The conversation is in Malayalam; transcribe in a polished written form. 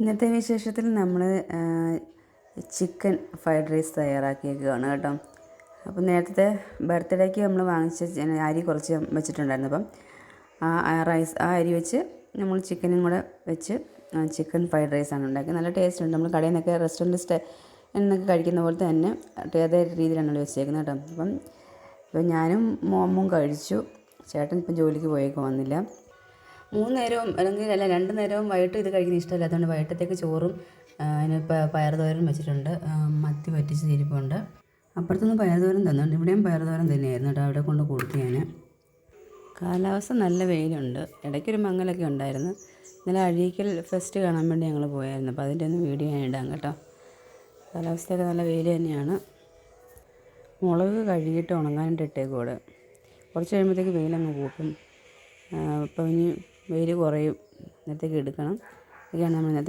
ഇന്നത്തെ വിശേഷത്തിൽ നമ്മൾ ചിക്കൻ ഫ്രൈഡ് റൈസ് തയ്യാറാക്കിയേക്കുകയാണ് കേട്ടോ. അപ്പം നേരത്തെ ബർത്ത്ഡേക്ക് നമ്മൾ വാങ്ങിച്ച അരി കുറച്ച് വെച്ചിട്ടുണ്ടായിരുന്നു. അപ്പം ആ അരി വെച്ച് നമ്മൾ ചിക്കനും കൂടെ വെച്ച് ചിക്കൻ ഫ്രൈഡ് റൈസാണ് ഉണ്ടാക്കിയത്. നല്ല ടേസ്റ്റ് ഉണ്ട്. നമ്മൾ കടയിൽ നിന്നൊക്കെ റെസ്റ്റോറൻറ്റ് എന്നൊക്കെ കഴിക്കുന്ന പോലത്തെ തന്നെ അതേ രീതിയിലാണ് വെച്ചേക്കുന്നത് കേട്ടോ. അപ്പം ഞാനും മോമും കഴിച്ചു. ചേട്ടൻ ഇപ്പം ജോലിക്ക് പോയേക്ക് വന്നില്ല. 3 നേരവും അല്ലെങ്കിൽ അല്ല 2 നേരവും വൈകിട്ട് ഇത് കഴിക്കുന്ന ഇഷ്ടമില്ലാത്തതുകൊണ്ട് വൈകിട്ടത്തേക്ക് ചോറും അതിനിപ്പോൾ പയറുതോരൻ വെച്ചിട്ടുണ്ട്. മത്തി പറ്റിച്ച് ഇരിപ്പുണ്ട്. അപ്പുറത്തുനിന്ന് പയറുതോരൻ തന്നുണ്ട്. ഇവിടെയും പയറുതോരൻ തന്നെയായിരുന്നു കേട്ടോ. അവിടെ കൊണ്ട് കൊടുത്തു ഞാൻ. കാലാവസ്ഥ നല്ല വെയിലുണ്ട്. ഇടയ്ക്കൊരു മങ്ങലൊക്കെ ഉണ്ടായിരുന്നു. ഇന്നലെ അഴീക്കൽ ഫെസ്റ്റ് കാണാൻ വേണ്ടി ഞങ്ങൾ പോയായിരുന്നു. അപ്പോൾ അതിൻ്റെ ഒന്നും വീഡിയോ ഞാൻ ഇടാം കേട്ടോ. കാലാവസ്ഥയൊക്കെ നല്ല വെയിൽ തന്നെയാണ്. മുളക് കഴുകിയിട്ട് ഉണങ്ങാനായിട്ട് ഇട്ടേക്കൂടെ. കുറച്ച് കഴിയുമ്പോഴത്തേക്ക് വെയിലങ്ങ് കൂട്ടും. അപ്പോൾ ഇനി വെയിൽ കുറയും. ഇന്നത്തേക്ക് എടുക്കണം. ഇതൊക്കെയാണ് നമ്മൾ ഇന്നത്തെ